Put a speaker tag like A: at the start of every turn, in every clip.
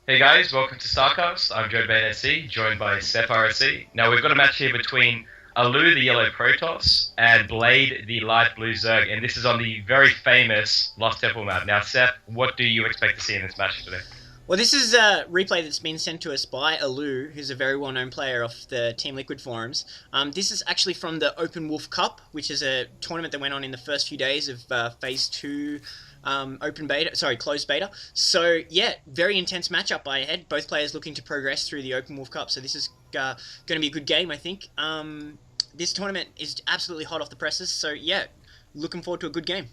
A: Hey guys, welcome to Starcraft. I'm DreadbaneSC, joined by SephyreSC. Now we've got a match here between Alou, the yellow Protoss, and Blade, the light blue Zerg, and this is on the very famous Lost Temple map. Now, Seth, what do you expect to see in this match today?
B: Well, this is a replay that's been sent to us by Alou, who's a very well-known player off the Team Liquid forums. This is actually from the Open Wolf Cup, which is a tournament that went on in the first few days of Phase 2 closed beta. So, yeah, very intense matchup by ahead. Both players looking to progress through the Open Wolf Cup, so this is going to be a good game, I think. This tournament is absolutely hot off the presses, so, yeah, looking forward to a good game.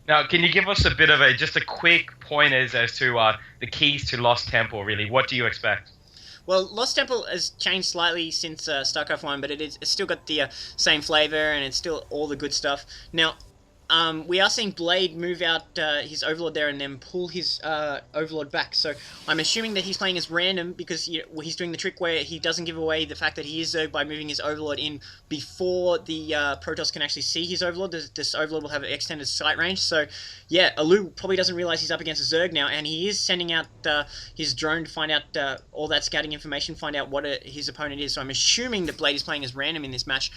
A: Now, can you give us a bit of just a quick pointers as to the keys to Lost Temple, really? What do you expect?
B: Well, Lost Temple has changed slightly since StarCraft 1, but it's still got the same flavor, and it's still all the good stuff. Now, we are seeing Blade move out his Overlord there and then pull his Overlord back. So I'm assuming that he's playing as random because he's doing the trick where he doesn't give away the fact that he is Zerg by moving his Overlord in before the Protoss can actually see his Overlord. This Overlord will have an extended sight range. So yeah, Alou probably doesn't realize he's up against a Zerg now, and he is sending out his drone to find out all that scouting information, find out what his opponent is. So I'm assuming that Blade is playing as random in this match.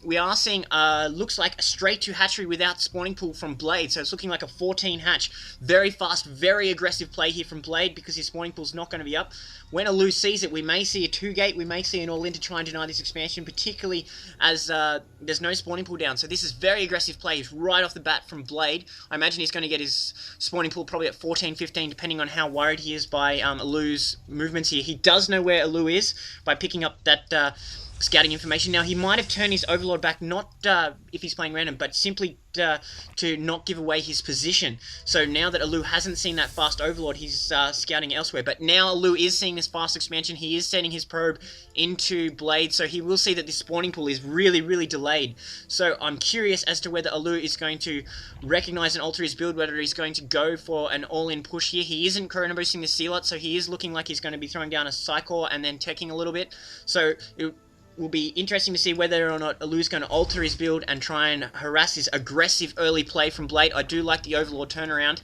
B: We are seeing looks like a straight to hatchery without spawning pool from Blade, so it's looking like a 14 hatch. Very fast, very aggressive play here from Blade because his spawning pool's not going to be up. When Alou sees it, we may see a 2-gate, we may see an all-in to try and deny this expansion, particularly as there's no spawning pool down. So this is very aggressive play right off the bat from Blade. I imagine he's going to get his spawning pool probably at 14, 15, depending on how worried he is by Alou's movements here. He does know where Alou is by picking up that scouting information. Now, he might have turned his Overlord back, not if he's playing random, but simply to not give away his position. So now that Alou hasn't seen that fast Overlord, he's scouting elsewhere. But now Alou is seeing this fast expansion. He is sending his probe into Blade, so he will see that this spawning pool is really, really delayed. So I'm curious as to whether Alou is going to recognize and alter his build, whether he's going to go for an all-in push here. He isn't chrono boosting the Sealot, so he is looking like he's going to be throwing down a Psycore and then teching a little bit. So it will be interesting to see whether or not Alou's going to alter his build and try and harass his aggressive early play from Blade. I do like the Overlord turnaround.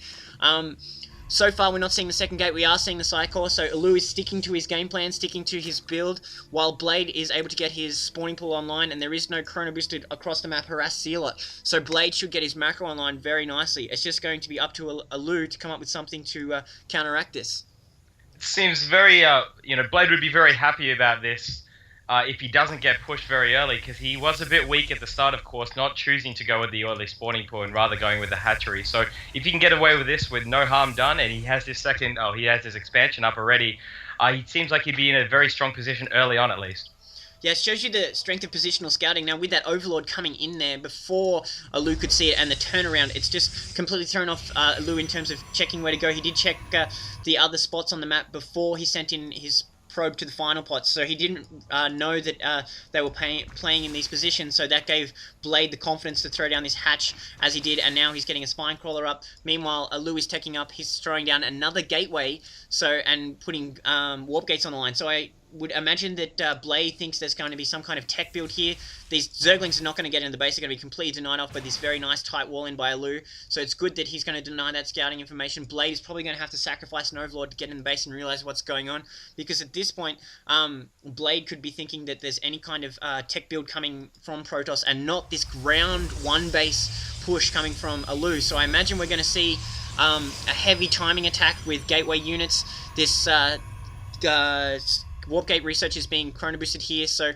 B: So far, we're not seeing the second gate. We are seeing the Psycore, so Alou is sticking to his game plan, sticking to his build, while Blade is able to get his spawning pool online, and there is no chrono boosted across the map harass Sealot. So Blade should get his macro online very nicely. It's just going to be up to Alou to come up with something to counteract this.
A: It seems very, Blade would be very happy about this. If he doesn't get pushed very early, because he was a bit weak at the start, of course, not choosing to go with the early spawning pool and rather going with the hatchery. So if he can get away with this with no harm done, and he has his expansion up already, he seems like he'd be in a very strong position early on at least.
B: Yeah, it shows you the strength of positional scouting. Now, with that Overlord coming in there before Alou could see it and the turnaround, it's just completely thrown off Alou in terms of checking where to go. He did check the other spots on the map before he sent in his probe to the final pots, so he didn't know that they were playing in these positions, so that gave Blade the confidence to throw down this hatch as he did, and now he's getting a spine crawler up. Meanwhile, Alou is taking up, he's throwing down another gateway, and putting warp gates on the line. So I would imagine that Blade thinks there's going to be some kind of tech build here. These Zerglings are not going to get into the base. They're going to be completely denied off by this very nice tight wall in by Alou. So it's good that he's going to deny that scouting information. Blade is probably going to have to sacrifice an Overlord to get in the base and realize what's going on. Because at this point, Blade could be thinking that there's any kind of tech build coming from Protoss and not this ground one base push coming from Alou. So I imagine we're going to see a heavy timing attack with gateway units. This Warp Gate research is being chrono boosted here, so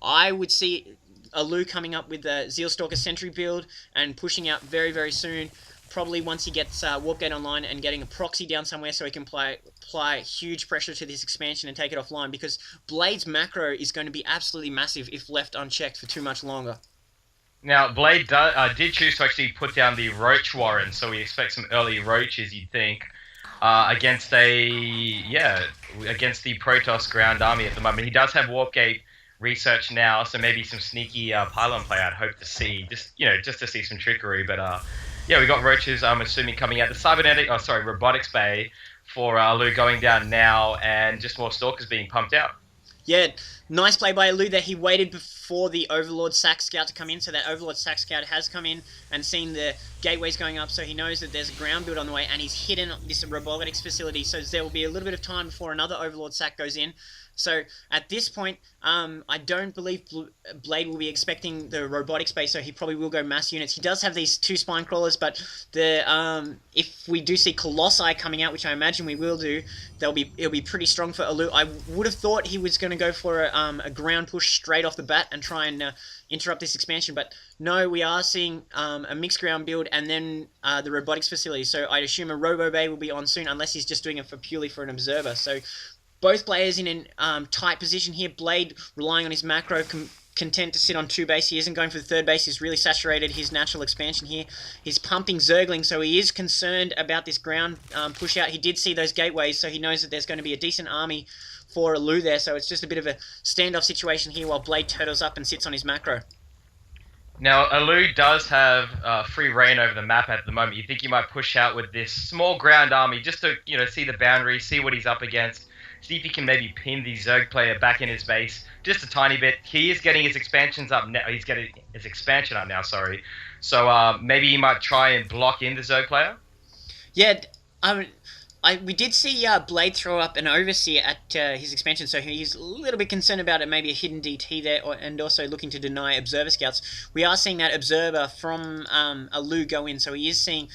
B: I would see Alou coming up with the Zealstalker Sentry build and pushing out very, very soon. Probably once he gets Warp Gate online and getting a proxy down somewhere so he can apply huge pressure to this expansion and take it offline, because Blade's macro is going to be absolutely massive if left unchecked for too much longer.
A: Now, Blade did choose to actually put down the Roach Warren, so we expect some early Roaches, you'd think. Against the Protoss ground army at the moment. He does have Warp Gate research now, so maybe some sneaky pylon play I'd hope to see, just to see some trickery. But yeah, we got Roaches, I'm assuming, coming out. The Robotics Bay for Alou going down now, and just more Stalkers being pumped out.
B: Yeah, nice play by Alou there. He waited before the Overlord Sack Scout to come in, so that Overlord Sack Scout has come in and seen the gateways going up, so he knows that there's a ground build on the way, and he's hidden this robotics facility, so there will be a little bit of time before another Overlord Sack goes in. So at this point, I don't believe Blade will be expecting the robotics base, so he probably will go mass units. He does have these 2 spine crawlers, but if we do see Colossi coming out, which I imagine we will do, it'll be pretty strong for Alou. I would have thought he was going to go for a ground push straight off the bat and try and interrupt this expansion, but no, we are seeing a mixed ground build and then the robotics facility. So I'd assume a Robo Bay will be on soon, unless he's just doing it purely for an observer. So both players in a tight position here. Blade relying on his macro, content to sit on 2 base. He isn't going for the 3rd base. He's really saturated his natural expansion here. He's pumping Zergling, so he is concerned about this ground push out. He did see those gateways, so he knows that there's going to be a decent army for Alou there. So it's just a bit of a standoff situation here while Blade turtles up and sits on his macro.
A: Now, Alou does have free reign over the map at the moment. You think he might push out with this small ground army just to, see the boundaries, see what he's up against, see if he can maybe pin the Zerg player back in his base just a tiny bit. He is getting his expansions up now. He's getting his expansion up now, sorry. So maybe he might try and block in the Zerg player?
B: Yeah, we did see Blade throw up an Overseer at his expansion, so he's a little bit concerned about it, maybe a hidden DT there, and also looking to deny Observer Scouts. We are seeing that Observer from Alou go in, so he is seeing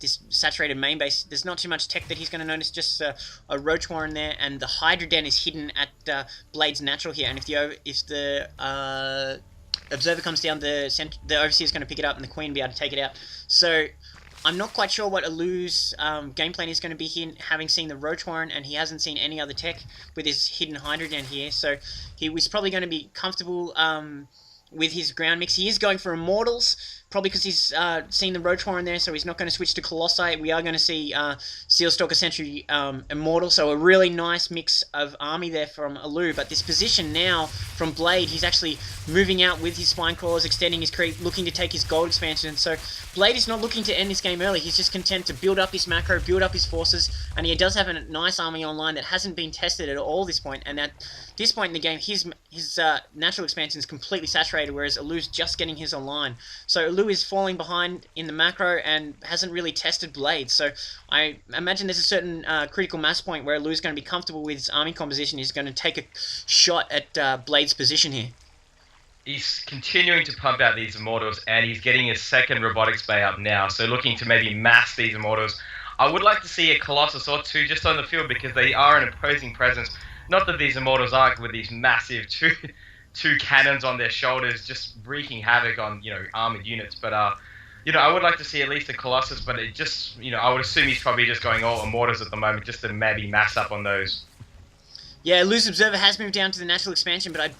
B: this saturated main base. There's not too much tech that he's going to notice, just a Roach Warren there, and the Hydra Den is hidden at Blade's natural here, and if the Observer comes down, the Overseer is going to pick it up, and the Queen will be able to take it out. So I'm not quite sure what Alou's game plan is going to be here, having seen the Roach Warren, and he hasn't seen any other tech with his hidden Hydra Den here, so he was probably going to be comfortable with his ground mix. He is going for Immortals, probably because he's seen the Roach Warren there, so he's not going to switch to Colossi. We are going to see Sealstalker Sentry Immortal, so a really nice mix of army there from Alou. But this position now from Blade, he's actually moving out with his Spine Crawlers, extending his creep, looking to take his gold expansion. So Blade is not looking to end this game early. He's just content to build up his macro, build up his forces, and he does have a nice army online that hasn't been tested at all this point. And at this point in the game, his natural expansion is completely saturated, whereas Alou's just getting his online. So Alou is falling behind in the macro and hasn't really tested Blade. So I imagine there's a certain critical mass point where Alou's going to be comfortable with his army composition. He's going to take a shot at Blade's position here.
A: He's continuing to pump out these Immortals, and he's getting his 2nd Robotics Bay up now, so looking to maybe mass these Immortals. I would like to see a Colossus or 2 just on the field, because they are an imposing presence. Not that these Immortals aren't, with these massive two cannons on their shoulders, just wreaking havoc on, armored units, but I would like to see at least a Colossus, but it just, I would assume he's probably just going all Immortals at the moment, just to maybe mass up on those.
B: Yeah, Alou's Observer has moved down to the natural expansion, but I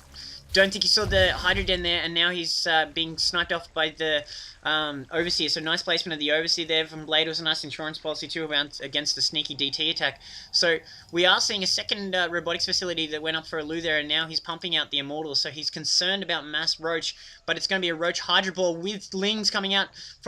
B: don't think he saw the Hydra Den there, and now he's being sniped off by the Overseer. So nice placement of the Overseer there from Blade. It was a nice insurance policy too against the sneaky DT attack. So we are seeing a 2nd robotics facility that went up for Alou there, and now he's pumping out the Immortals. So he's concerned about mass Roach, but it's going to be a Roach Hydra Ball with Lings coming out from